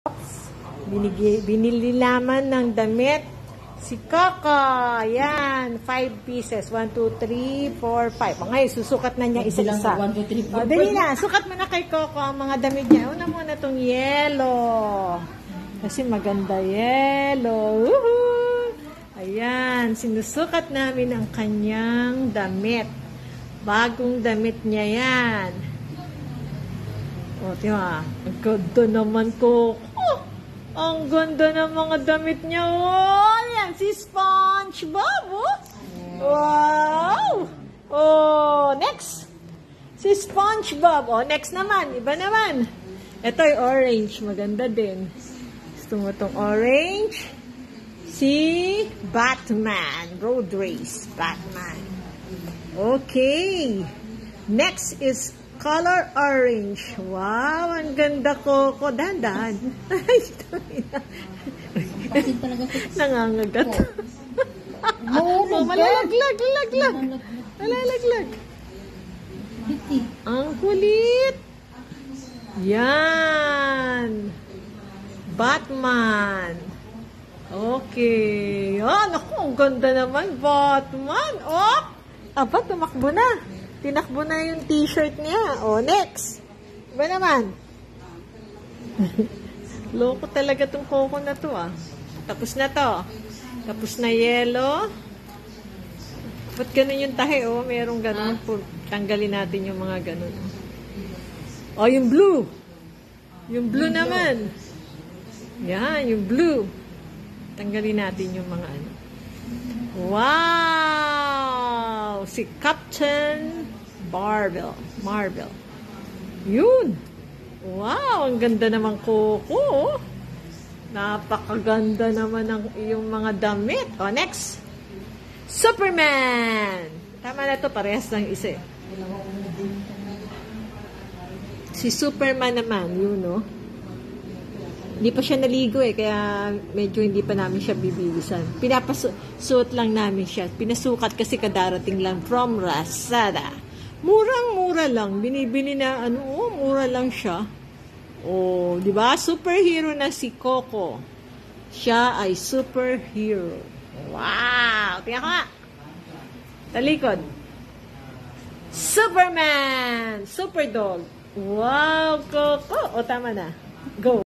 Binili naman ng damit si Coco. Yan, 5 pieces. 1, 2, 3, 4, 5. Ngayon, susukat na niya isa-isa. 1, 2, 3, 4, Dali na, sukat mo na kay Coco ang mga damit niya. Una muna itong yellow. Kasi maganda yellow. Woohoo! Ayan, sinusukat namin ang kanyang damit. Bagong damit niya yan. O, diba? Ang ganda naman, Coco. Ang ganda ng mga damit niya. Oh, yan, si SpongeBob. Oh. Wow! Oh, next. Si SpongeBob. Oh, next naman. Iba naman. Ito ay orange. Maganda din. Gusto mo itong orange? Si Batman. Road Race. Batman. Okay. Next is color orange. Wow, ang ganda, Coco. Dahan-dahan. Nangangagat. Oh, malalaglag. Malalaglag. Ang kulit. Yan. Batman. Okay. Oh, naku, ang ganda naman, Batman. Oh, aba, tumakbo na. Tinakbo na yung t-shirt niya. O, next. Iba naman. Loko talaga tong Coco na to, ah. Tapos na to. Tapos na yellow. Ba't ganun yung tahi, oh? Merong ganun. Tanggalin natin yung mga ganun. O, yung blue. Yung blue naman. Yan, yung blue. Tanggalin natin yung mga ano. Wow! Si Captain Marvel. Yun! Wow! Ang ganda naman, Coco. Napakaganda naman ng iyong mga damit. O, next! Superman! Tama na to, parehas lang isa. Si Superman naman, yun, no? Hindi pa siya naligo kaya medyo hindi pa namin siya bibilisan. Pinapasuot lang namin siya. Pinasukat kasi kadarating lang from Lazada. Murang-mura lang. Binibili na, mura lang siya. Oh, di ba? Superhero na si Coco. Siya ay superhero. Wow! Tingnan ko nga. Talikod. Superman! Superdog. Wow, Coco. O, tama na. Go.